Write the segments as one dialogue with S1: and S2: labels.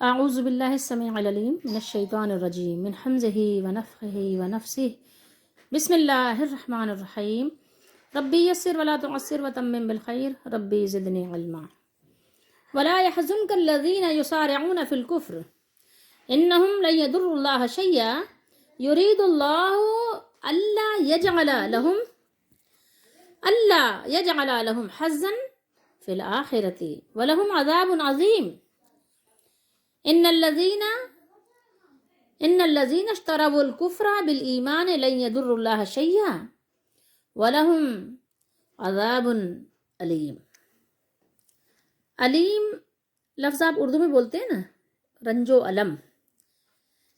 S1: اعوذ باللہ السمیع العلیم من الشیطان الرجیم من حمزہ ونفخہ ونفسہ بسم اللہ الرحمن الرحیم ربی یسر ولا تعسر وتمم بالخیر ربی زدنی علما ولا يحزنك الذين يسارعون في الكفر انهم لن يضروا الله شيئا يريد الله الا يجعل لهم حظا في الآخرة ولهم عذاب عظيم ان الذين اشتروا الكفر بالایمان لن يضروا الله شيئا ولهم عذاب علیم۔ علیم لفظ آپ اردو میں بولتے ہیں نا، رنج و علم،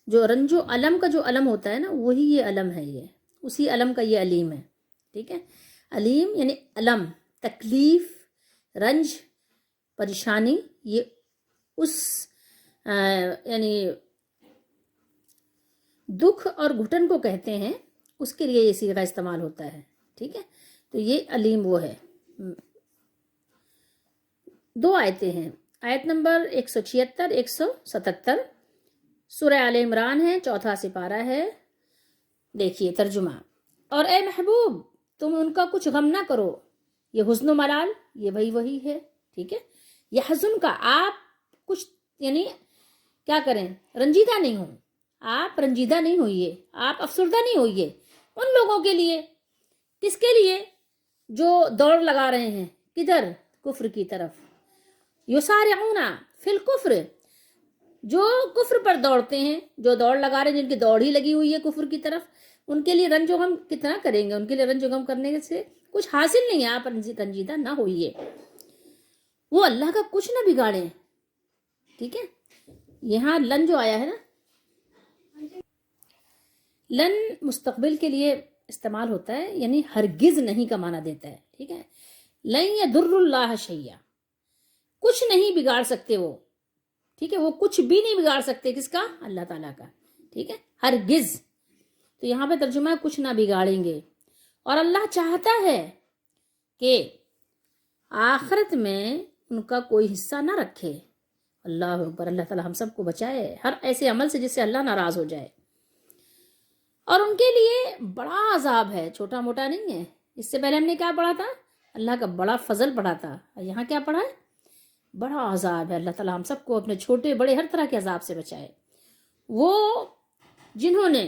S1: جو رنج و علم کا جو علم ہوتا ہے نا وہی یہ علم ہے، یہ اسی علم کا یہ علیم ہے، ٹھیک ہے۔ علیم یعنی علم، تکلیف، رنج، پریشانی، یہ اس یعنی دکھ اور گھٹن کو کہتے ہیں، اس کے لیے یہ صیغہ استعمال ہوتا ہے، ٹھیک ہے۔ تو یہ علیم وہ ہے۔ دو آیتیں ہیں، آیت نمبر 176 177 سورہ آل عمران ہے، 4واں سپارہ ہے۔ دیکھیے ترجمہ: اور اے محبوب تم ان کا کچھ غم نہ کرو، یہ حزن و ملال یہ وہی ہے، ٹھیک ہے۔ یہ حزن کا آپ کچھ یعنی کیا کریں، رنجیدہ نہیں ہوں، آپ رنجیدہ نہیں ہوئیے، آپ افسردہ نہیں ہوئیے ان لوگوں کے لیے۔ کس کے لیے؟ جو دوڑ لگا رہے ہیں کدھر؟ کفر کی طرف۔ یسارعون فی الکفر، جو کفر پر دوڑتے ہیں، جو دوڑ لگا رہے ہیں، جن کی دوڑ ہی لگی ہوئی ہے کفر کی طرف، ان کے لیے رنج و غم کتنا کریں گے؟ ان کے لیے رنج و غم کرنے سے کچھ حاصل نہیں ہے، آپ رنجیدہ نہ ہوئیے، وہ اللہ کا کچھ نہ بگاڑیں، ٹھیک ہے۔ یہاں لن جو آیا ہے نا، لن مستقبل کے لیے استعمال ہوتا ہے، یعنی ہرگز نہیں کا معنی دیتا ہے، ٹھیک ہے۔ لن یضر اللہ شیئا، کچھ نہیں بگاڑ سکتے وہ، ٹھیک ہے، وہ کچھ بھی نہیں بگاڑ سکتے، کس کا؟ اللہ تعالیٰ کا، ٹھیک ہے، ہرگز۔ تو یہاں پہ ترجمہ ہے کچھ نہ بگاڑیں گے، اور اللہ چاہتا ہے کہ آخرت میں ان کا کوئی حصہ نہ رکھے۔ اللہ اکبر، اللہ تعالیٰ ہم سب کو بچائے ہر ایسے عمل سے جس سے اللہ ناراض ہو جائے۔ اور ان کے لیے بڑا عذاب ہے، چھوٹا موٹا نہیں ہے۔ اس سے پہلے ہم نے کیا پڑھا تھا؟ اللہ کا بڑا فضل پڑھا تھا، اور یہاں کیا پڑھا ہے؟ بڑا عذاب ہے۔ اللہ تعالیٰ ہم سب کو اپنے چھوٹے بڑے ہر طرح کے عذاب سے بچائے۔ وہ جنہوں نے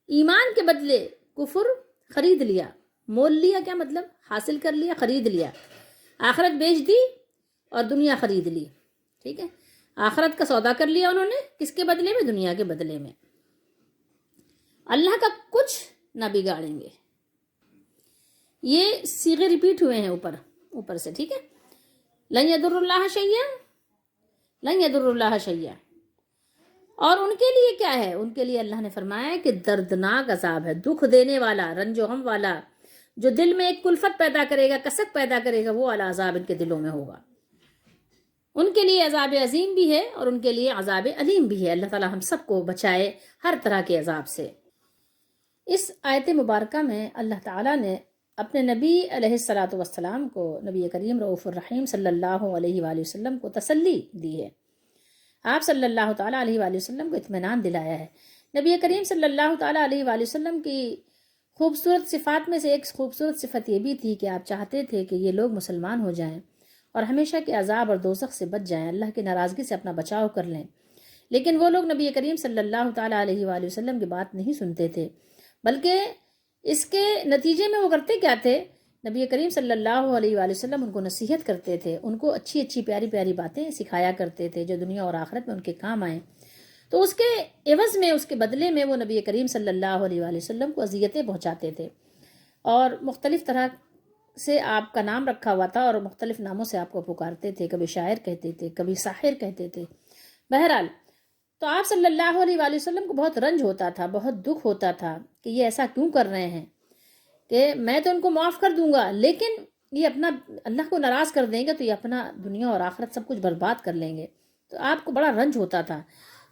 S1: ایمان کے بدلے کفر خرید لیا، مول لیا کیا مطلب؟ حاصل کر لیا، خرید لیا، آخرت بیچ دی اور دنیا خرید لی، ٹھیک ہے۔ آخرت کا سودا کر لیا انہوں نے، کس کے بدلے میں؟ دنیا کے بدلے میں۔ اللہ کا کچھ نہ بگاڑیں گے، یہ صیغے ریپیٹ ہوئے ہیں اوپر سے، ٹھیک ہے۔ لن یضر اللہ شیئا، لن یضر اللہ شیئا۔ اور ان کے لیے کیا ہے؟ ان کے لیے اللہ نے فرمایا ہے کہ دردناک عذاب ہے، دکھ دینے والا، رنج و غم والا، جو دل میں ایک کلفت پیدا کرے گا، کسک پیدا کرے گا، وہ والا عذاب ان کے دلوں میں ہوگا۔ ان کے لیے عذاب عظیم بھی ہے اور ان کے لیے عذاب علیم بھی ہے۔ اللہ تعالیٰ ہم سب کو بچائے ہر طرح کے عذاب سے۔ اس آیت مبارکہ میں اللہ تعالیٰ نے اپنے نبی علیہ الصلاۃ والسلام کو، نبی کریم رؤوف الرحیم صلی اللہ علیہ وآلہ وسلم کو تسلی دی ہے۔ آپ صلی اللہ تعالیٰ علیہ وآلہ وسلم کو اطمینان دلایا ہے۔ نبی کریم صلی اللہ تعالیٰ علیہ وآلہ وسلم کی خوبصورت صفات میں سے ایک خوبصورت صفت یہ بھی تھی کہ آپ چاہتے تھے کہ یہ لوگ مسلمان ہو جائیں اور ہمیشہ کے عذاب اور دوزخ سے بچ جائیں، اللہ کی ناراضگی سے اپنا بچاؤ کر لیں۔ لیکن وہ لوگ نبی کریم صلی اللہ تعالیٰ علیہ وآلہ وسلم کی بات نہیں سنتے تھے، بلکہ اس کے نتیجے میں وہ کرتے کیا تھے؟ نبی کریم صلی اللہ علیہ وآلہ وسلم ان کو نصیحت کرتے تھے، ان کو اچھی اچھی پیاری پیاری باتیں سکھایا کرتے تھے جو دنیا اور آخرت میں ان کے کام آئیں۔ تو اس کے عوض میں، اس کے بدلے میں وہ نبی کریم صلی اللہ علیہ وآلہ وسلم کو اذیتیں پہنچاتے تھے، اور مختلف طرح سے آپ کا نام رکھا ہوا تھا اور مختلف ناموں سے آپ کو پکارتے تھے، کبھی شاعر کہتے تھے، کبھی ساحر کہتے تھے۔ بہرحال تو آپ صلی اللہ علیہ وآلہ وسلم کو بہت رنج ہوتا تھا، بہت دکھ ہوتا تھا کہ یہ ایسا کیوں کر رہے ہیں، کہ میں تو ان کو معاف کر دوں گا لیکن یہ اپنا اللہ کو ناراض کر دیں گے تو یہ اپنا دنیا اور آخرت سب کچھ برباد کر لیں گے۔ تو آپ کو بڑا رنج ہوتا تھا۔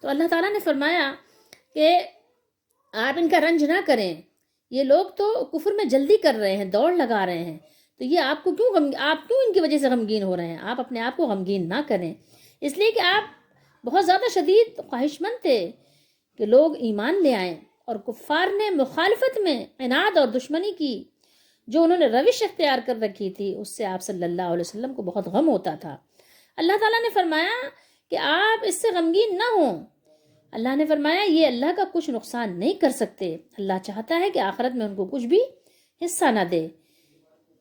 S1: تو اللہ تعالیٰ نے فرمایا کہ آپ ان کا رنج نہ کریں، یہ لوگ تو کفر میں جلدی کر رہے ہیں، دوڑ لگا رہے ہیں، تو یہ آپ کیوں ان کی وجہ سے غمگین ہو رہے ہیں؟ آپ اپنے آپ کو غمگین نہ کریں، اس لیے کہ آپ بہت زیادہ شدید خواہش مند تھے کہ لوگ ایمان لے آئیں، اور کفار نے مخالفت میں عناد اور دشمنی کی جو انہوں نے روش اختیار کر رکھی تھی، اس سے آپ صلی اللہ علیہ وسلم کو بہت غم ہوتا تھا۔ اللہ تعالیٰ نے فرمایا کہ آپ اس سے غمگین نہ ہوں۔ اللہ نے فرمایا یہ اللہ کا کچھ نقصان نہیں کر سکتے، اللہ چاہتا ہے کہ آخرت میں ان کو کچھ بھی حصہ نہ دے۔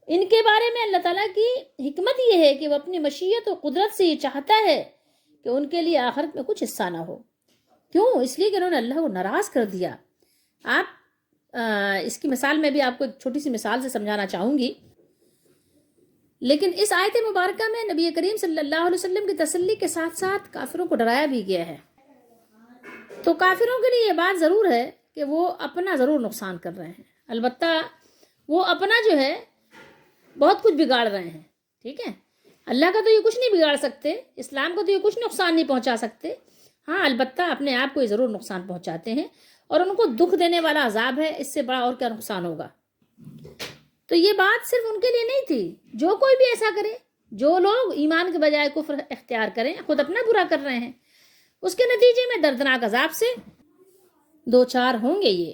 S1: ان کے بارے میں اللہ تعالیٰ کی حکمت یہ ہے کہ وہ اپنی مشیت و قدرت سے یہ چاہتا ہے کہ ان کے لیے آخرت میں کچھ حصہ نہ ہو۔ کیوں؟ اس لیے کہ انہوں نے اللہ کو ناراض کر دیا۔ آپ اس کی مثال میں بھی آپ کو ایک چھوٹی سی مثال سے سمجھانا چاہوں گی، لیکن اس آیت مبارکہ میں نبی کریم صلی اللہ علیہ وسلم کی تسلی کے ساتھ ساتھ کافروں کو ڈرایا بھی گیا ہے۔ تو کافروں کے لیے یہ بات ضرور ہے کہ وہ اپنا ضرور نقصان کر رہے ہیں، البتہ وہ اپنا جو ہے بہت کچھ بگاڑ رہے ہیں، ٹھیک ہے؟ اللہ کا تو یہ کچھ نہیں بگاڑ سکتے، اسلام کو تو یہ کچھ نقصان نہیں پہنچا سکتے، ہاں البتہ اپنے آپ کو یہ ضرور نقصان پہنچاتے ہیں، اور ان کو دکھ دینے والا عذاب ہے، اس سے بڑا اور کیا نقصان ہوگا۔ تو یہ بات صرف ان کے لیے نہیں تھی، جو کوئی بھی ایسا کرے، جو لوگ ایمان کے بجائے کفر اختیار کریں، خود اپنا برا کر رہے ہیں، اس کے نتیجے میں دردناک عذاب سے دو چار ہوں گے۔ یہ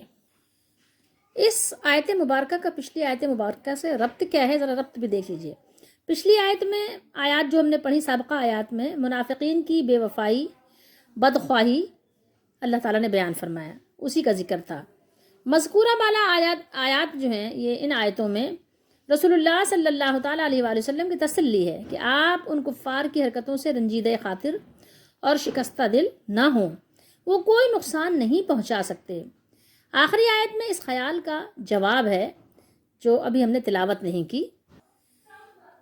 S1: اس آیت مبارکہ کا پچھلی آیت مبارکہ سے ربط کیا ہے، ذرا ربط بھی دیکھ لیجئے۔ پچھلی آیت میں آیات جو ہم نے پڑھی، سابقہ آیات میں منافقین کی بے وفائی، بدخواہی اللہ تعالیٰ نے بیان فرمایا، اسی کا ذکر تھا۔ مذکورہ بالا آیات جو ہیں، یہ ان آیتوں میں رسول اللہ صلی اللہ تعالیٰ علیہ وآلہ وسلم کی تسلی ہے کہ آپ ان کفار کی حرکتوں سے رنجیدہ خاطر اور شکستہ دل نہ ہوں، وہ کوئی نقصان نہیں پہنچا سکتے۔ آخری آیت میں اس خیال کا جواب ہے جو ابھی ہم نے تلاوت نہیں کی،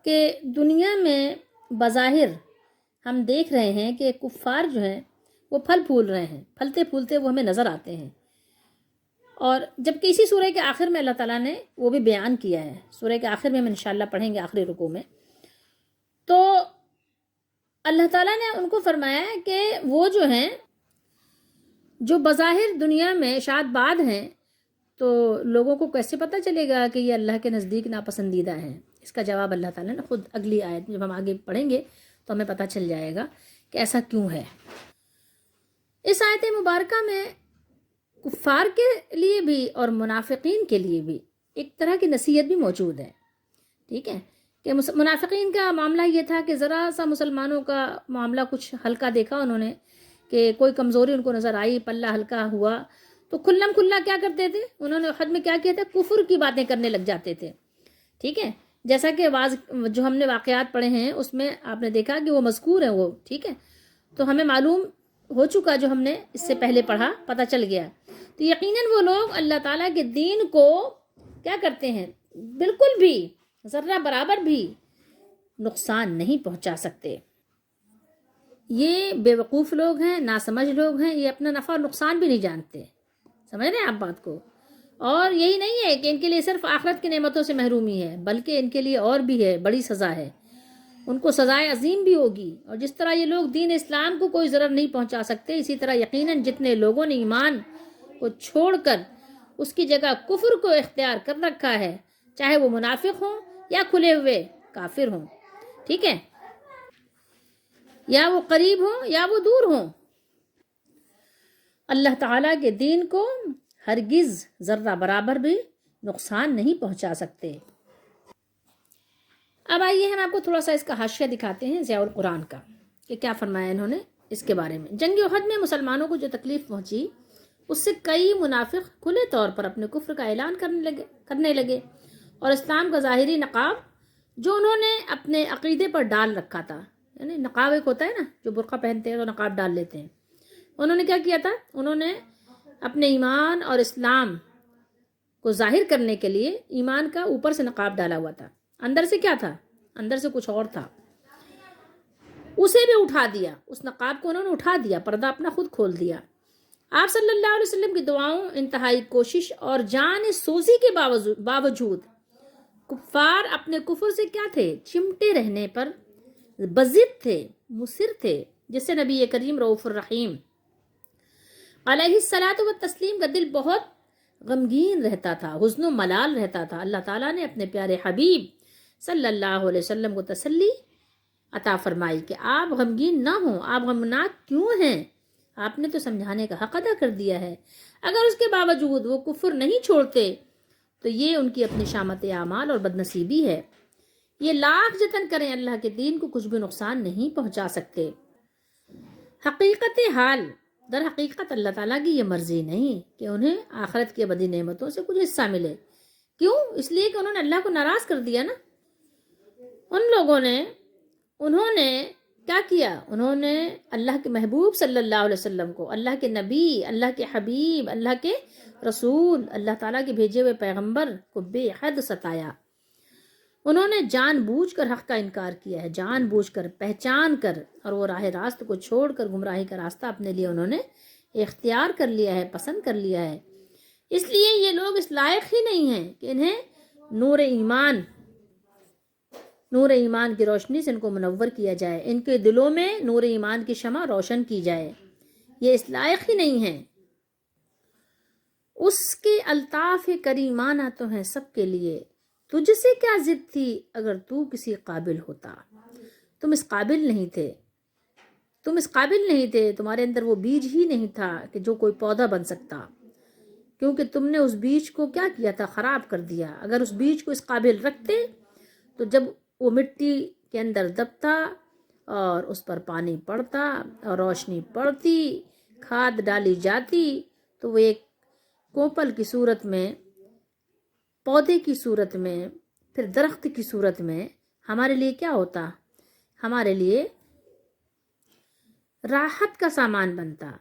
S1: کہ دنیا میں بظاہر ہم دیکھ رہے ہیں کہ کفار جو ہیں وہ پھل پھول رہے ہیں، پھلتے پھولتے وہ ہمیں نظر آتے ہیں، اور جبکہ اسی سورہ کے آخر میں اللہ تعالیٰ نے وہ بھی بیان کیا ہے، سورہ کے آخر میں ہم انشاءاللہ پڑھیں گے آخری رکوع میں، تو اللہ تعالیٰ نے ان کو فرمایا ہے کہ وہ جو ہیں جو بظاہر دنیا میں شاد باد ہیں، تو لوگوں کو کیسے پتہ چلے گا کہ یہ اللہ کے نزدیک ناپسندیدہ ہیں؟ اس کا جواب اللہ تعالیٰ نے خود اگلی آیت جب ہم آگے پڑھیں گے تو ہمیں پتہ چل جائے گا کہ ایسا کیوں ہے۔ اس آیت مبارکہ میں کفار کے لیے بھی اور منافقین کے لیے بھی ایک طرح کی نصیحت بھی موجود ہے، ٹھیک ہے؟ کہ منافقین کا معاملہ یہ تھا کہ ذرا سا مسلمانوں کا معاملہ کچھ ہلکا دیکھا انہوں نے، کہ کوئی کمزوری ان کو نظر آئی، پلہ ہلکا ہوا، تو کھلم کھلا کیا کرتے تھے؟ انہوں نے خود میں کیا کیا تھا؟ کفر کی باتیں کرنے لگ جاتے تھے، ٹھیک ہے؟ جیسا کہ جو ہم نے واقعات پڑھے ہیں اس میں آپ نے دیکھا کہ وہ مذکور ہیں، وہ ٹھیک ہے، تو ہمیں معلوم ہو چکا، جو ہم نے اس سے پہلے پڑھا پتہ چل گیا۔ تو یقیناً وہ لوگ اللہ تعالیٰ کے دین کو کیا کرتے ہیں؟ بالکل بھی ذرہ برابر بھی نقصان نہیں پہنچا سکتے۔ یہ بے وقوف لوگ ہیں، ناسمجھ لوگ ہیں، یہ اپنا نفع اور نقصان بھی نہیں جانتے، سمجھ رہے ہیں آپ بات کو؟ اور یہی نہیں ہے کہ ان کے لیے صرف آخرت کی نعمتوں سے محرومی ہے، بلکہ ان کے لیے اور بھی ہے، بڑی سزا ہے، ان کو سزائے عظیم بھی ہوگی۔ اور جس طرح یہ لوگ دین اسلام کو کوئی ضرر نہیں پہنچا سکتے، اسی طرح یقیناً جتنے لوگوں نے ایمان کو چھوڑ کر اس کی جگہ کفر کو اختیار کر رکھا ہے، چاہے وہ منافق ہوں یا کھلے ہوئے کافر ہوں، ٹھیک ہے، یا وہ قریب ہوں یا وہ دور ہوں، اللہ تعالیٰ کے دین کو ہرگز ذرہ برابر بھی نقصان نہیں پہنچا سکتے۔ اب آئیے ہم آپ کو تھوڑا سا اس کا حاشیہ دکھاتے ہیں ضیاء القرآن کا، کہ کیا فرمایا انہوں نے اس کے بارے میں۔ جنگ احد میں مسلمانوں کو جو تکلیف پہنچی، اس سے کئی منافق کھلے طور پر اپنے کفر کا اعلان کرنے لگے، اور اسلام کا ظاہری نقاب جو انہوں نے اپنے عقیدے پر ڈال رکھا تھا، یعنی نقاب ایک ہوتا ہے نا، جو برقع پہنتے ہیں تو نقاب ڈال لیتے ہیں، انہوں نے کیا کیا تھا؟ انہوں نے اپنے ایمان اور اسلام کو ظاہر کرنے کے لیے ایمان کا اوپر سے نقاب ڈالا ہوا تھا، اندر سے کیا تھا؟ اندر سے کچھ اور تھا، اسے بھی اٹھا دیا، اس نقاب کو انہوں نے اٹھا دیا، پردہ اپنا خود کھول دیا۔ آپ صلی اللہ علیہ وسلم کی دعاؤں، انتہائی کوشش اور جان سوزی کے باوجود کفار اپنے کفر سے کیا تھے؟ چمٹے رہنے پر بضد تھے، مصر تھے، جس سے نبی کریم رؤوف الرحیم علیہ الصلاۃ والتسلیم کا دل بہت غمگین رہتا تھا، حزن و ملال رہتا تھا۔ اللہ تعالیٰ نے اپنے پیارے حبیب صلی اللہ علیہ وسلم کو تسلی عطا فرمائی کہ آپ غمگین نہ ہوں. آپ غمناک کیوں ہیں؟ آپ نے تو سمجھانے کا حق ادا کر دیا ہے. اگر اس کے باوجود وہ کفر نہیں چھوڑتے تو یہ ان کی اپنی شامت اعمال اور بدنصیبی ہے. یہ لاکھ جتن کریں اللہ کے دین کو کچھ بھی نقصان نہیں پہنچا سکتے. حقیقت حال، در حقیقت اللہ تعالیٰ کی یہ مرضی نہیں کہ انہیں آخرت کی ابدی نعمتوں سے کچھ حصہ ملے. کیوں؟ اس لیے کہ انہوں نے اللہ کو ناراض کر دیا نا. ان لوگوں نے انہوں نے کیا کیا؟ انہوں نے اللہ کے محبوب صلی اللہ علیہ وسلم کو، اللہ کے نبی، اللہ کے حبیب، اللہ کے رسول، اللہ تعالیٰ کے بھیجے ہوئے پیغمبر کو بے حد ستایا. انہوں نے جان بوجھ کر حق کا انکار کیا ہے، جان بوجھ کر، پہچان کر، اور وہ راہ راست کو چھوڑ کر گمراہی کا راستہ اپنے لیے انہوں نے اختیار کر لیا ہے، پسند کر لیا ہے. اس لیے یہ لوگ اس لائق ہی نہیں ہیں کہ انہیں نور ایمان کی روشنی سے ان کو منور کیا جائے، ان کے دلوں میں نور ایمان کی شمع روشن کی جائے. یہ اس لائق ہی نہیں ہیں. اس کے الطاف کریمانہ تو ہیں سب کے لیے. تجھ سے کیا ضد تھی اگر تو کسی قابل ہوتا؟ تم اس قابل نہیں تھے، تمہارے اندر وہ بیج ہی نہیں تھا کہ جو کوئی پودا بن سکتا، کیونکہ تم نے اس بیج کو کیا کیا تھا؟ خراب کر دیا. اگر اس بیج کو اس قابل رکھتے تو جب وہ مٹی کے اندر دبتا اور اس پر پانی پڑتا اور روشنی پڑتی، کھاد ڈالی جاتی، تو وہ ایک کوپل کی صورت میں، پودے کی صورت میں، پھر درخت کی صورت میں ہمارے لیے کیا ہوتا؟ ہمارے لیے راحت کا سامان بنتا.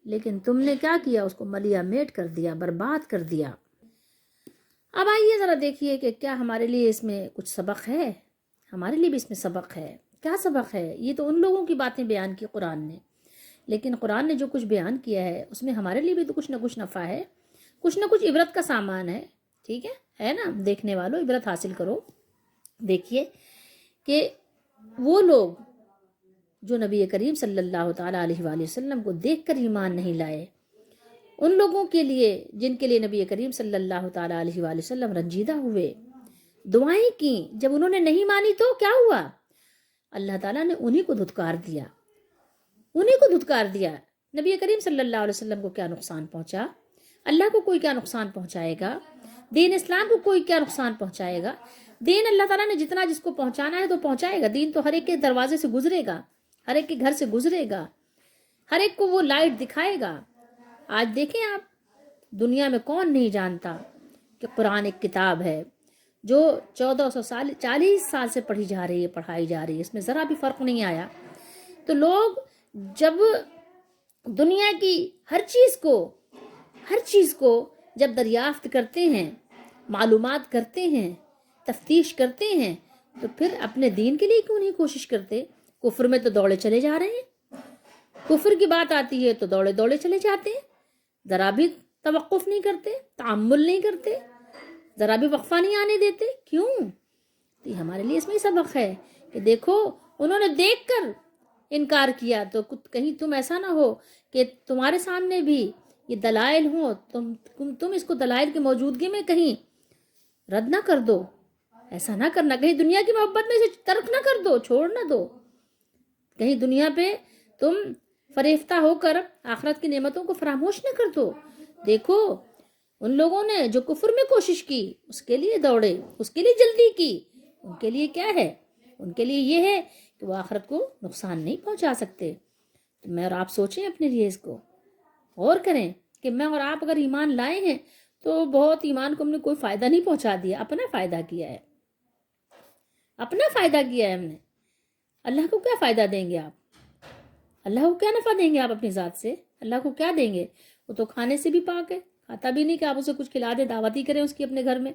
S1: لیکن تم نے کیا کیا؟ اس کو ملیا میٹ کر دیا، برباد کر دیا. اب آئیے ذرا دیکھیے کہ کیا ہمارے لیے اس میں کچھ سبق ہے؟ ہمارے لیے بھی اس میں سبق ہے. کیا سبق ہے؟ یہ تو ان لوگوں کی باتیں بیان کی قرآن نے، لیکن قرآن نے جو کچھ بیان کیا ہے اس میں ہمارے لیے بھی تو کچھ نہ کچھ نفع ہے، کچھ نہ کچھ عبرت کا سامان ہے. ٹھیک ہے نا؟ دیکھنے والوں عبرت حاصل کرو. دیکھیے کہ وہ لوگ جو نبی کریم صلی اللہ تعالیٰ علیہ وآلہ وسلم کو دیکھ کر ایمان نہیں لائے، ان لوگوں کے لیے جن کے لیے نبی کریم صلی اللہ تعالیٰ علیہ وآلہ وسلم رنجیدہ ہوئے، دعائیں کی، جب انہوں نے نہیں مانی تو کیا ہوا؟ اللہ تعالیٰ نے انہی کو دھتکار دیا. نبی کریم صلی اللہ علیہ وسلم کو کیا نقصان پہنچا؟ اللہ کو کوئی کیا نقصان پہنچائے گا؟ دین اسلام کو کوئی کیا نقصان پہنچائے گا؟ دین اللہ تعالیٰ نے جتنا جس کو پہنچانا ہے تو پہنچائے گا. دین تو ہر ایک کے دروازے سے گزرے گا، ہر ایک کے گھر سے گزرے گا، ہر ایک کو وہ لائٹ دکھائے گا. آج دیکھیں آپ، دنیا میں کون نہیں جانتا کہ قرآن ایک کتاب ہے جو 1440 سال سے پڑھائی جا رہی ہے، اس میں ذرا بھی فرق نہیں آیا. تو لوگ جب دنیا کی ہر چیز کو جب دریافت کرتے ہیں، معلومات کرتے ہیں، تفتیش کرتے ہیں، تو پھر اپنے دین کے لیے کیوں نہیں کوشش کرتے؟ کفر میں تو دوڑے چلے جا رہے ہیں، کفر کی بات آتی ہے تو دوڑے چلے جاتے ہیں، ذرا بھی توقف نہیں کرتے، تعمل نہیں کرتے، ذرا بھی وقفہ نہیں آنے دیتے. کیوں؟ تو یہ ہمارے لیے اس میں سبق ہے کہ دیکھو انہوں نے دیکھ کر انکار کیا، تو کہیں تم ایسا نہ ہو کہ تمہارے سامنے بھی یہ دلائل ہوں، تم اس کو دلائل کی موجودگی میں کہیں رد نہ کر دو. ایسا نہ کرنا، کہیں دنیا کی محبت میں اسے ترک نہ کر دو، چھوڑ نہ دو، کہیں دنیا پہ تم فریفتہ ہو کر آخرت کی نعمتوں کو فراموش نہ کر دو. دیکھو ان لوگوں نے جو کفر میں کوشش کی، اس کے لیے دوڑے، اس کے لیے جلدی کی، ان کے لیے کیا ہے؟ ان کے لیے یہ ہے کہ وہ آخرت کو نقصان نہیں پہنچا سکتے. تو میں اور آپ سوچیں اپنے لیے، اس کو غور کریں کہ میں اور آپ اگر ایمان لائے ہیں تو بہت ایمان کو ہم نے کوئی فائدہ نہیں پہنچا دیا، اپنا فائدہ کیا ہے ہم نے. اللہ کو کیا فائدہ دیں گے آپ؟ اللہ کو کیا نفع دیں گے آپ اپنی ذات سے؟ اللہ کو کیا دیں گے؟ وہ تو کھانے سے بھی پاک ہے، کھاتا بھی نہیں کہ آپ اسے کچھ کھلا دیں، دعوتی کریں اس کی اپنے گھر میں.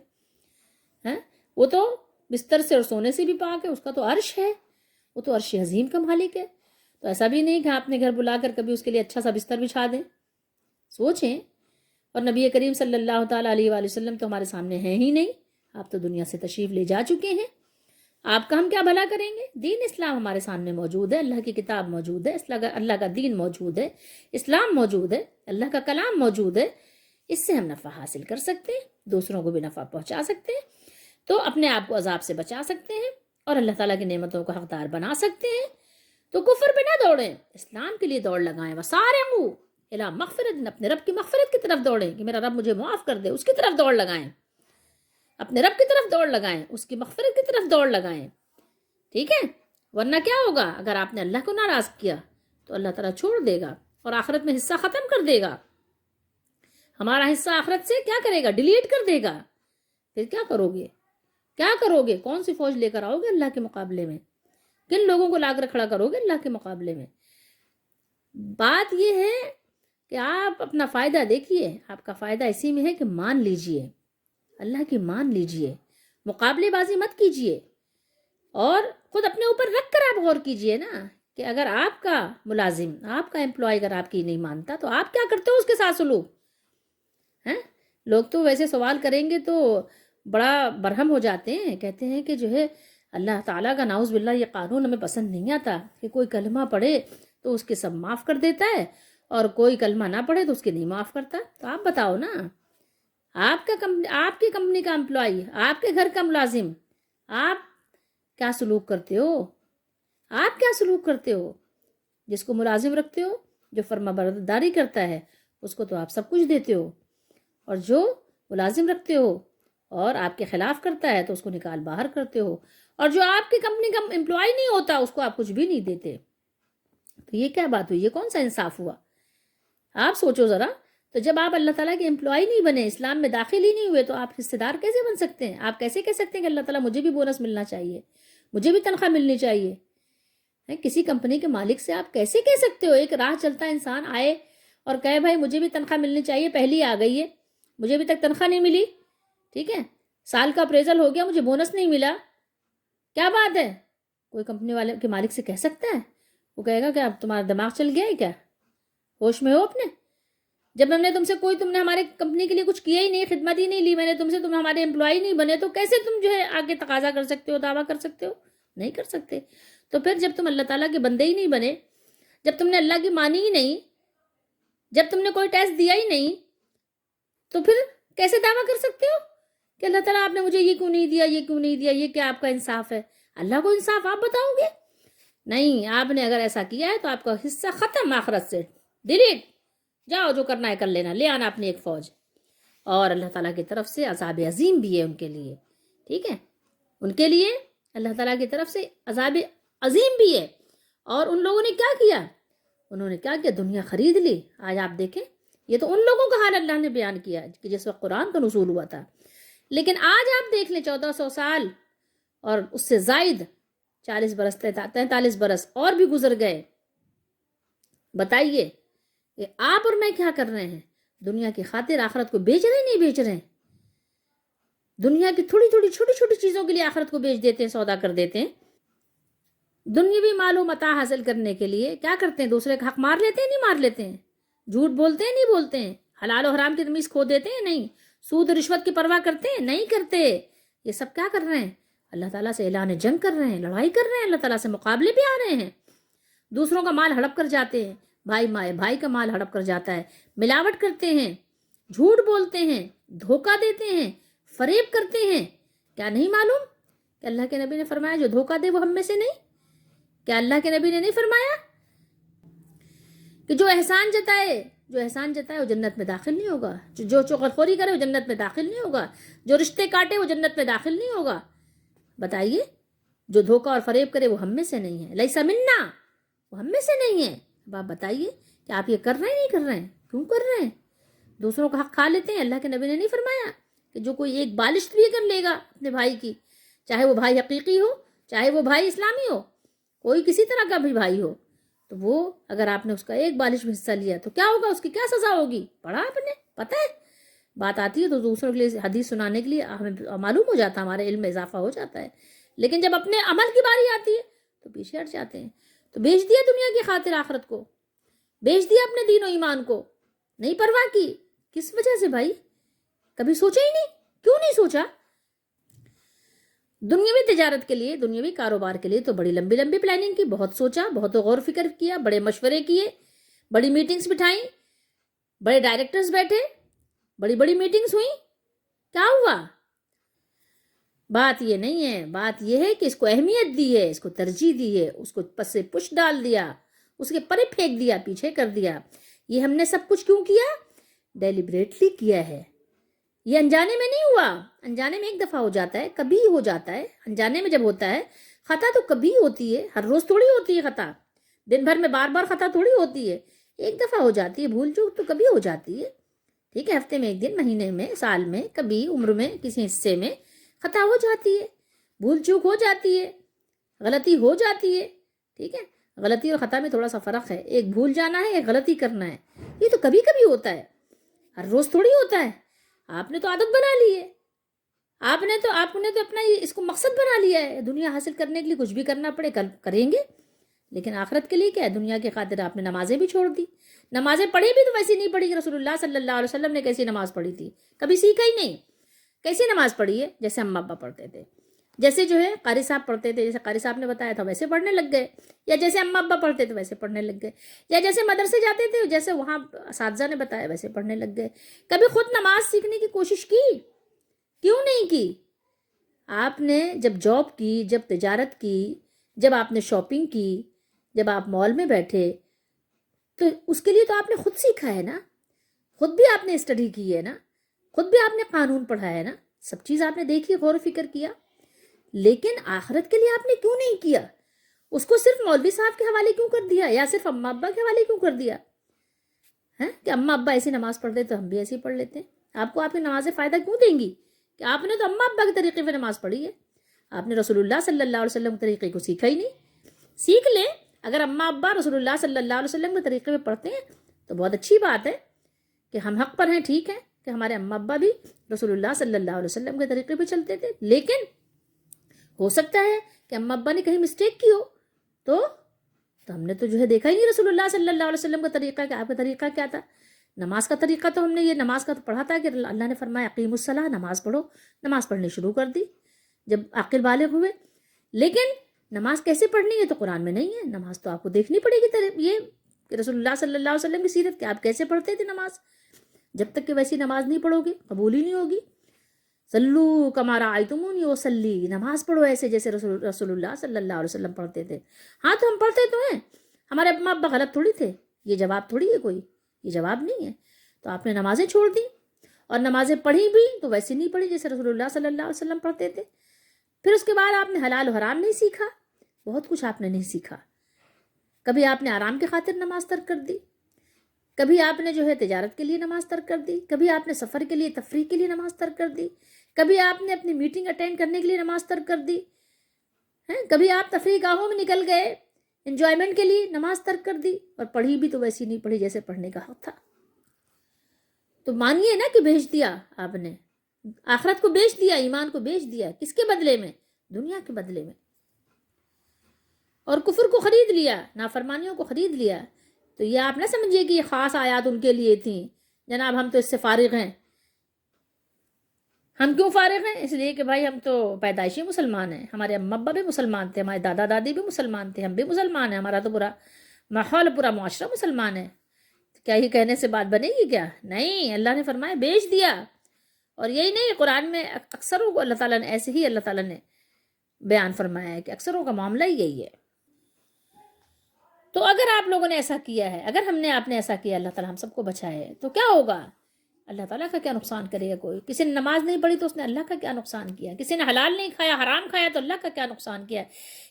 S1: وہ تو بستر سے اور سونے سے بھی پاک ہے، اس کا تو عرش ہے، وہ تو عرش عظیم کا مالک ہے. تو ایسا بھی نہیں کہ آپ اپنے گھر بلا کر کبھی اس کے لیے اچھا سا بستر بچھا دیں. سوچیں. اور نبی کریم صلی اللہ تعالیٰ علیہ وآلہ وسلم تو ہمارے سامنے ہیں ہی نہیں، آپ تو دنیا سے تشریف لے جا چکے ہیں. آپ کا ہم کیا بھلا کریں گے؟ دین اسلام ہمارے سامنے موجود ہے، اللہ کی کتاب موجود ہے، اللہ کا دین موجود ہے، اسلام موجود ہے، اللہ کا کلام موجود ہے. اس سے ہم نفع حاصل کر سکتے ہیں، دوسروں کو بھی نفع پہنچا سکتے ہیں، تو اپنے آپ کو عذاب سے بچا سکتے ہیں. اور اللہ تعالیٰ کی نعمتوں کو حقدار بنا سکتے ہیں، تو کفر پہ نہ دوڑیں، اسلام کے لیے دوڑ لگائیں۔ وسارعوا الی مغفرت، اپنے رب کی مغفرت کی طرف دوڑیں کہ میرا رب مجھے معاف کر دے، اس کی طرف دوڑ لگائیں، اپنے رب کی طرف دوڑ لگائیں، اس کی مغفرت کی طرف دوڑ لگائیں، ٹھیک ہے؟ ورنہ کیا ہوگا؟ اگر آپ نے اللہ کو ناراض کیا تو اللہ تعالیٰ چھوڑ دے گا اور آخرت میں حصہ ختم کر دے گا، ہمارا حصہ آخرت سے کیا کرے گا؟ ڈیلیٹ کر دے گا۔ پھر کیا کرو گے؟ کیا کرو گے؟ کون سی فوج لے کر آؤ گے اللہ کے مقابلے میں؟ کن لوگوں کو لا کر کھڑا کرو گے اللہ کے مقابلے میں؟ بات یہ ہے کہ آپ اپنا فائدہ دیکھیے، آپ کا فائدہ اسی میں ہے کہ مان لیجئے، اللہ کی مان لیجئے، مقابلے بازی مت کیجئے، اور خود اپنے اوپر رکھ کر آپ غور کیجئے نا کہ اگر آپ کا ملازم، آپ کا امپلائی اگر آپ کی نہیں مانتا تو آپ کیا کرتے ہو اس کے ساتھ سلوک ہیں؟ لوگ تو ویسے سوال کریں گے تو بڑا برہم ہو جاتے ہیں، کہتے ہیں کہ جو ہے اللہ تعالیٰ کا نعوذ باللہ یہ قانون ہمیں پسند نہیں آتا کہ کوئی کلمہ پڑھے تو اس کے سب معاف کر دیتا ہے، اور کوئی کلمہ نہ پڑھے تو اس کے نہیں معاف کرتا۔ تو آپ بتاؤ نا، آپ کی کمپنی کا امپلائی، آپ کے گھر کا ملازم، آپ کیا سلوک کرتے ہو؟ آپ کیا سلوک کرتے ہو؟ جس کو ملازم رکھتے ہو، جو فرما برداری کرتا ہے، اس کو تو آپ سب کچھ دیتے ہو، اور جو ملازم رکھتے ہو اور آپ کے خلاف کرتا ہے تو اس کو نکال باہر کرتے ہو، اور جو آپ کی کمپنی کا امپلائی نہیں ہوتا اس کو آپ کچھ بھی نہیں دیتے۔ تو یہ کیا بات ہوئی؟ یہ کون سا انصاف ہوا؟ آپ سوچو ذرا۔ تو جب آپ اللہ تعالیٰ کے امپلائی نہیں بنے، اسلام میں داخل ہی نہیں ہوئے، تو آپ حصے دار کیسے بن سکتے ہیں؟ آپ کیسے کہہ سکتے ہیں کہ اللہ تعالیٰ مجھے بھی بونس ملنا چاہیے، مجھے بھی تنخواہ ملنی چاہیے؟ کسی کمپنی کے مالک سے آپ کیسے کہہ سکتے ہو؟ ایک راہ چلتا انسان آئے اور کہے بھائی مجھے بھی تنخواہ ملنی چاہیے، پہلی آ گئی ہے، مجھے ابھی تک تنخواہ نہیں ملی، ٹھیک ہے، سال کا اپریزل ہو گیا، مجھے بونس نہیں ملا، کیا بات ہے؟ کوئی کمپنی والے کے مالک سے کہہ سکتا ہے؟ وہ کہے گا کہ اب تمہارا دماغ چل گیا ہے کیا؟ ہوش میں ہو اپنے؟ جب ہم نے تم سے تم نے ہمارے کمپنی کے لیے کچھ کیا ہی نہیں، خدمت ہی نہیں لی میں نے تم سے، تم ہمارے امپلائی نہیں بنے، تو کیسے تم جو ہے آگے تقاضا کر سکتے ہو، دعویٰ کر سکتے ہو؟ نہیں کر سکتے۔ تو پھر جب تم اللہ تعالیٰ کے بندے ہی نہیں بنے، جب تم نے اللہ کی مانی ہی نہیں، جب تم نے کوئی ٹیسٹ دیا ہی نہیں، تو پھر کیسے دعویٰ کر سکتے ہو کہ اللہ تعالیٰ آپ نے مجھے یہ کیوں نہیں دیا، یہ کیوں نہیں دیا؟ یہ کیا آپ کا انصاف ہے؟ اللہ کو انصاف آپ بتاؤ گے؟ نہیں، آپ نے اگر ایسا کیا ہے تو آپ کا حصہ ختم، آخرت سے ڈیلیٹ، جاؤ جو کرنا ہے کر لینا، لے آنا اپنی ایک فوج۔ اور اللہ تعالیٰ کی طرف سے عذاب عظیم بھی ہے ان کے لیے، ٹھیک ہے، ان کے لیے اللہ تعالیٰ کی طرف سے عذاب عظیم بھی ہے۔ اور ان لوگوں نے کیا کیا؟ انہوں نے کیا کیا؟ دنیا خرید لی۔ آج آپ دیکھیں، یہ تو ان لوگوں کا حال اللہ نے بیان کیا کہ جس وقت قرآن کا نزول ہوا تھا، لیکن آج آپ دیکھ لیں 1400 سال اور اس سے زائد، 40 برس 43 برس اور بھی گزر گئے، بتائیے کہ آپ اور میں کیا کر رہے ہیں؟ دنیا کی خاطر آخرت کو بیچ رہے ہیں؟ نہیں بیچ رہے ہیں؟ دنیا کی تھوڑی تھوڑی چھوٹی چھوٹی چیزوں کے لیے آخرت کو بیچ دیتے ہیں، سودا کر دیتے ہیں۔ دنیاوی مال و متاع حاصل کرنے کے لیے کیا کرتے ہیں؟ دوسرے کا حق مار لیتے ہیں؟ نہیں مار لیتے ہیں؟ جھوٹ بولتے ہیں؟ نہیں بولتے ہیں؟ حلال و حرام کی تمیز کھو دیتے ہیں؟ نہیں؟ سود و رشوت کی پرواہ کرتے ہیں؟ نہیں کرتے۔ یہ سب کیا کر رہے ہیں؟ اللہ تعالیٰ سے اعلان جنگ کر رہے ہیں، لڑائی کر رہے ہیں، اللہ تعالیٰ سے مقابلے پہ آ رہے ہیں، دوسروں کا مال ہڑپ کر جاتے ہیں، بھائی کا مال ہڑپ کر جاتا ہے، ملاوٹ کرتے ہیں، جھوٹ بولتے ہیں، دھوکہ دیتے ہیں، فریب کرتے ہیں۔ کیا نہیں معلوم کہ اللہ کے نبی نے فرمایا جو دھوکہ دے وہ ہم میں سے نہیں؟ کیا اللہ کے نبی نے نہیں فرمایا کہ جو احسان جتائے وہ جنت میں داخل نہیں ہوگا، جو چغلخوری کرے وہ جنت میں داخل نہیں ہوگا، جو رشتے کاٹے وہ جنت میں داخل نہیں ہوگا؟ بتائیے، جو دھوکہ اور فریب کرے وہ ہم میں سے نہیں ہے، لیسا منا، وہ ہم میں سے نہیں ہے۔ اب آپ بتائیے کہ آپ یہ کر رہے ہیں نہیں کر رہے ہیں؟ کیوں کر رہے ہیں؟ دوسروں کا حق کھا لیتے ہیں۔ اللہ کے نبی نے نہیں فرمایا کہ جو کوئی ایک بالش بھی کر لے گا اپنے بھائی کی، چاہے وہ بھائی حقیقی ہو، چاہے وہ بھائی اسلامی ہو، کوئی کسی طرح کا بھی بھائی ہو، تو وہ اگر آپ نے اس کا ایک بالش میں حصہ لیا تو کیا ہوگا؟ اس کی کیا سزا ہوگی؟ پڑھا آپ نے؟ پتہ ہے؟ بات آتی ہے تو دوسروں کے لیے حدیث سنانے کے لیے ہمیں معلوم ہو جاتا ہے، ہمارے علم میں اضافہ ہو جاتا ہے، لیکن جب اپنے عمل کی باری آتی ہے تو پیچھے ہٹ جاتے ہیں۔ تو بیچ دیا دنیا کی خاطر آخرت کو، بیچ دیا اپنے دین و ایمان کو، نہیں پرواہ کی۔ کس وجہ سے بھائی؟ کبھی سوچا ہی نہیں؟ کیوں نہیں سوچا؟ دنیاوی تجارت کے لیے، دنیاوی کاروبار کے لیے تو بڑی لمبی لمبی پلاننگ کی، بہت سوچا، بہت غور فکر کیا، بڑے مشورے کیے، بڑی میٹنگز بٹھائیں، بڑے ڈائریکٹرز بیٹھے، بڑی بڑی میٹنگز ہوئیں، کیا ہوا؟ بات یہ نہیں ہے، بات یہ ہے کہ اس کو اہمیت دی ہے، اس کو ترجیح دی ہے، اس کو پس سے پش ڈال دیا، اس کے پرے پھینک دیا، پیچھے کر دیا۔ یہ ہم نے سب کچھ کیوں کیا؟ ڈیلیبریٹلی کیا ہے۔ یہ انجانے میں نہیں ہوا، انجانے میں ایک دفعہ ہو جاتا ہے، کبھی ہو جاتا ہے۔ انجانے میں جب ہوتا ہے خطا تو کبھی ہوتی ہے، ہر روز تھوڑی ہوتی ہے خطا، دن بھر میں بار بار خطا تھوڑی ہوتی ہے، ایک دفعہ ہو جاتی ہے، بھول چوک تو کبھی ہو جاتی ہے، ٹھیک ہے، ہفتے میں ایک دن، مہینے میں، سال میں، کبھی عمر میں کسی حصے میں خطا ہو جاتی ہے، بھول چوک ہو جاتی ہے، غلطی ہو جاتی ہے، ٹھیک ہے۔ غلطی اور خطا میں تھوڑا سا فرق ہے، ایک بھول جانا ہے، ایک غلطی کرنا ہے، یہ تو کبھی کبھی ہوتا ہے، ہر روز تھوڑی ہوتا ہے۔ آپ نے تو عادت بنا لی ہے، آپ نے تو اپنا اس کو مقصد بنا لیا ہے، دنیا حاصل کرنے کے لیے کچھ بھی کرنا پڑے کریں گے، لیکن آخرت کے لیے کیا ہے؟ دنیا کی خاطر آپ نے نمازیں بھی چھوڑ دی۔ نمازیں پڑھی بھی تو ویسی نہیں پڑھی کہ رسول اللہ صلی اللہ علیہ وسلم نے کیسی نماز پڑھی تھی، کبھی سیکھا ہی نہیں۔ کیسی نماز پڑھی ہے؟ جیسے اما ابا پڑھتے تھے، جیسے جو ہے قاری صاحب پڑھتے تھے، جیسے قاری صاحب نے بتایا تھا ویسے پڑھنے لگ گئے، یا جیسے اما ابا پڑھتے تھے ویسے پڑھنے لگ گئے، یا جیسے مدرسے جاتے تھے جیسے وہاں اساتذہ نے بتایا ویسے پڑھنے لگ گئے۔ کبھی خود نماز سیکھنے کی کوشش کی؟ کیوں نہیں کی؟ آپ نے جب جاب کی، جب تجارت کی، جب آپ نے شاپنگ کی، جب آپ مال میں بیٹھے، تو اس کے لیے تو آپ نے خود سیکھا ہے نا، خود بھی آپ نے اسٹڈی کی ہے نا، خود بھی آپ نے قانون پڑھا ہے نا، سب چیز آپ نے دیکھی، غور و فکر کیا، لیکن آخرت کے لیے آپ نے کیوں نہیں کیا؟ اس کو صرف مولوی صاحب کے حوالے کیوں کر دیا، یا صرف اماں ابا کے حوالے کیوں کر دیا ہے کہ اماں ابا ایسی نماز پڑھتے تو ہم بھی ایسی پڑھ لیتے ہیں؟ آپ کو آپ کی نمازیں فائدہ کیوں دیں گی کہ آپ نے تو اماں ابا کے طریقے پہ نماز پڑھی ہے، آپ نے رسول اللہ صلی اللہ علیہ وسلم کے طریقے کو سیکھا ہی نہیں۔ سیکھ لیں، اگر اماں ابا رسول اللہ صلی اللہ علیہ وسلم کے طریقے پہ پڑھتے ہیں تو بہت اچھی بات ہے کہ ہم حق پر ہیں، ٹھیک ہے کہ ہمارے اماں ابا بھی رسول اللہ صلی اللہ علیہ وسلم کے طریقے پہ چلتے تھے، لیکن ہو سکتا ہے کہ اماں ابا نے کہیں مسٹیک کی ہو، تو ہم نے تو جو ہے دیکھا ہی نہیں رسول اللہ صلی اللہ علیہ وسلم کا طریقہ، کہ آپ کا طریقہ کیا تھا۔ نماز کا طریقہ تو ہم نے یہ نماز کا تو پڑھا تھا کہ اللہ نے فرمایا اقیم الصلاۃ، نماز پڑھو، نماز پڑھنی شروع کر دی جب عاقل بالغ ہوئے، لیکن نماز کیسے پڑھنی ہے تو قرآن میں نہیں ہے، نماز تو آپ کو دیکھنی پڑے گی، یہ کہ رسول اللہ صلی اللہ علیہ وسلم کی سیرت کہ آپ کیسے پڑھتے تھے نماز، جب تک کہ ویسی نماز نہیں پڑھو گے قبول ہی نہیں ہوگی۔ صلو کما رأیتمونی اصلی، نماز پڑھو ایسے جیسے رسول اللہ صلی اللہ علیہ وسلم پڑھتے تھے۔ ہاں تو ہم پڑھتے تو ہیں، ہمارے اماں ابا غلط تھوڑی تھے، یہ جواب تھوڑی ہے کوئی، یہ جواب نہیں ہے۔ تو آپ نے نمازیں چھوڑ دی، اور نمازیں پڑھی بھی تو ویسے نہیں پڑھی جیسے رسول اللہ صلی اللہ علیہ وسلم پڑھتے تھے۔ پھر اس کے بعد آپ نے حلال و حرام نہیں سیکھا، بہت کچھ آپ نے نہیں سیکھا۔ کبھی آپ نے آرام کی خاطر نماز ترک کر دی، کبھی آپ نے جو ہے تجارت کے لیے نماز ترک کر دی، کبھی آپ نے سفر کے لیے، تفریح کے لیے نماز ترک کر دی، کبھی آپ نے اپنی میٹنگ اٹینڈ کرنے کے لیے نماز ترک کر دی، کبھی آپ تفریح گاہوں میں نکل گئے انجوائمنٹ کے لیے، نماز ترک کر دی، اور پڑھی بھی تو ویسی نہیں پڑھی جیسے پڑھنے کا حق تھا۔ تو مانیے نا کہ بیچ دیا آپ نے، آخرت کو بیچ دیا، ایمان کو بیچ دیا، کس کے بدلے میں؟ دنیا کے بدلے میں، اور کفر کو خرید لیا، نافرمانیوں کو خرید لیا۔ تو یہ آپ نہ سمجھیے کہ یہ خاص آیات ان کے لیے تھیں، جناب ہم تو اس سے فارغ ہیں۔ ہم کیوں فارغ ہیں؟ اس لیے کہ بھائی ہم تو پیدائشی مسلمان ہیں، ہمارے اماں ابا بھی مسلمان تھے، ہمارے دادا دادی بھی مسلمان تھے، ہم بھی مسلمان ہیں، ہمارا تو پورا ماحول، پورا معاشرہ مسلمان ہے، کیا یہ کہنے سے بات بنے گی کیا؟ نہیں، اللہ نے فرمایا بیچ دیا۔ اور یہی نہیں، قرآن میں اکثروں کو اللہ تعالیٰ نے ایسے ہی اللہ تعالیٰ نے بیان فرمایا ہے کہ اکثروں کا معاملہ ہی یہی ہے۔ تو اگر آپ لوگوں نے ایسا کیا ہے، اگر ہم نے آپ نے ایسا کیا، اللہ تعالیٰ ہم سب کو بچائے، تو کیا ہوگا؟ اللہ تعالیٰ کا کیا نقصان کرے گا کوئی؟ کسی نے نماز نہیں پڑھی تو اس نے اللہ کا کیا نقصان کیا؟ کسی نے حلال نہیں کھایا، حرام کھایا تو اللہ کا کیا نقصان کیا؟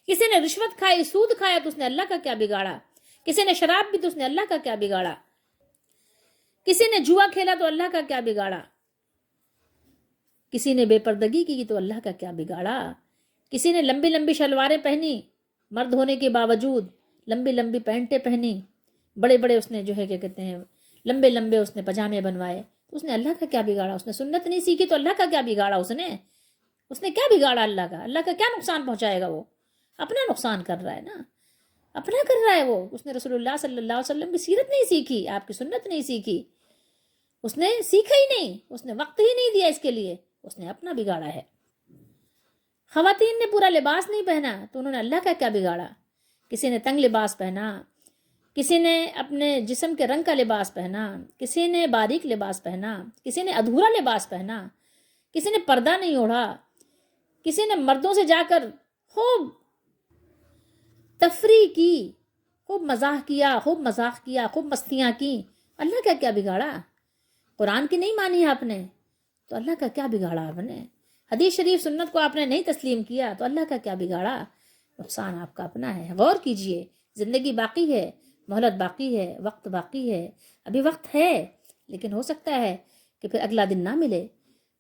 S1: کسی نے رشوت کھائی، سود کھایا تو اس نے اللہ کا کیا بگاڑا؟ کسی نے شراب پی تو اس نے اللہ کا کیا بگاڑا؟ کسی نے جوا کھیلا تو اللہ کا کیا بگاڑا؟ کسی نے بے پردگی کی تو اللہ کا کیا بگاڑا؟ کسی نے لمبی لمبی شلواریں پہنی، مرد ہونے کے باوجود لمبی لمبی پینٹیں پہنی، بڑے بڑے اس نے جو ہے کیا کہتے ہیں لمبے لمبے اس نے پجامے بنوائے، تو اس نے اللہ کا کیا بگاڑا؟ اس نے سنت نہیں سیکھی تو اللہ کا کیا بگاڑا؟ اس نے کیا بگاڑا؟ اللہ کا کیا نقصان پہنچائے گا؟ وہ اپنا نقصان کر رہا ہے نا، اپنا کر رہا ہے وہ۔ اس نے رسول اللہ صلی اللہ علیہ وسلم کی سیرت نہیں سیکھی، آپ کی سنت نہیں سیکھی، اس نے سیکھا ہی نہیں، اس نے وقت ہی نہیں دیا اس کے لیے، اس نے اپنا بگاڑا ہے۔ خواتین نے پورا لباس نہیں پہنا تو انہوں نے اللہ کا کیا بگاڑا؟ کسی نے تنگ لباس پہنا، کسی نے اپنے جسم کے رنگ کا لباس پہنا، کسی نے باریک لباس پہنا، کسی نے ادھورا لباس پہنا، کسی نے پردہ نہیں اوڑھا، کسی نے مردوں سے جا کر خوب تفریح کی، خوب مزاح کیا، خوب مذاق کیا، خوب مستیاں کی، اللہ کا کیا بگاڑا؟ قرآن کی نہیں مانی آپ نے تو اللہ کا کیا بگاڑا آپ نے؟ حدیث شریف سنت کو آپ نے نہیں تسلیم کیا تو اللہ کا کیا بگاڑا؟ نقصان آپ کا اپنا ہے، غور کیجئے، زندگی باقی ہے، مہلت باقی ہے، وقت باقی ہے، ابھی وقت ہے، لیکن ہو سکتا ہے کہ پھر اگلا دن نہ ملے،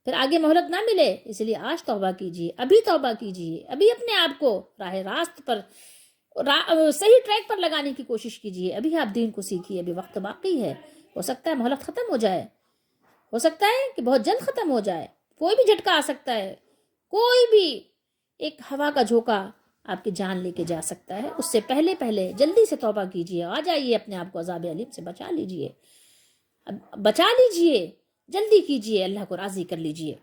S1: پھر آگے مہلت نہ ملے، اس لیے آج توبہ کیجئے، ابھی توبہ کیجئے، ابھی اپنے آپ کو راہ راست پر صحیح ٹریک پر لگانے کی کوشش کیجئے، ابھی آپ دین کو سیکھیے، ابھی وقت باقی ہے، ہو سکتا ہے مہلت ختم ہو جائے، ہو سکتا ہے کہ بہت جلد ختم ہو جائے، کوئی بھی جھٹکا آ سکتا ہے، کوئی بھی ایک ہوا کا جھونکا آپ کی جان لے کے جا سکتا ہے، اس سے پہلے جلدی سے توبہ کیجئے، آ جائیے اپنے آپ کو عذاب علیم سے بچا لیجئے، جلدی کیجئے، اللہ کو راضی کر لیجئے۔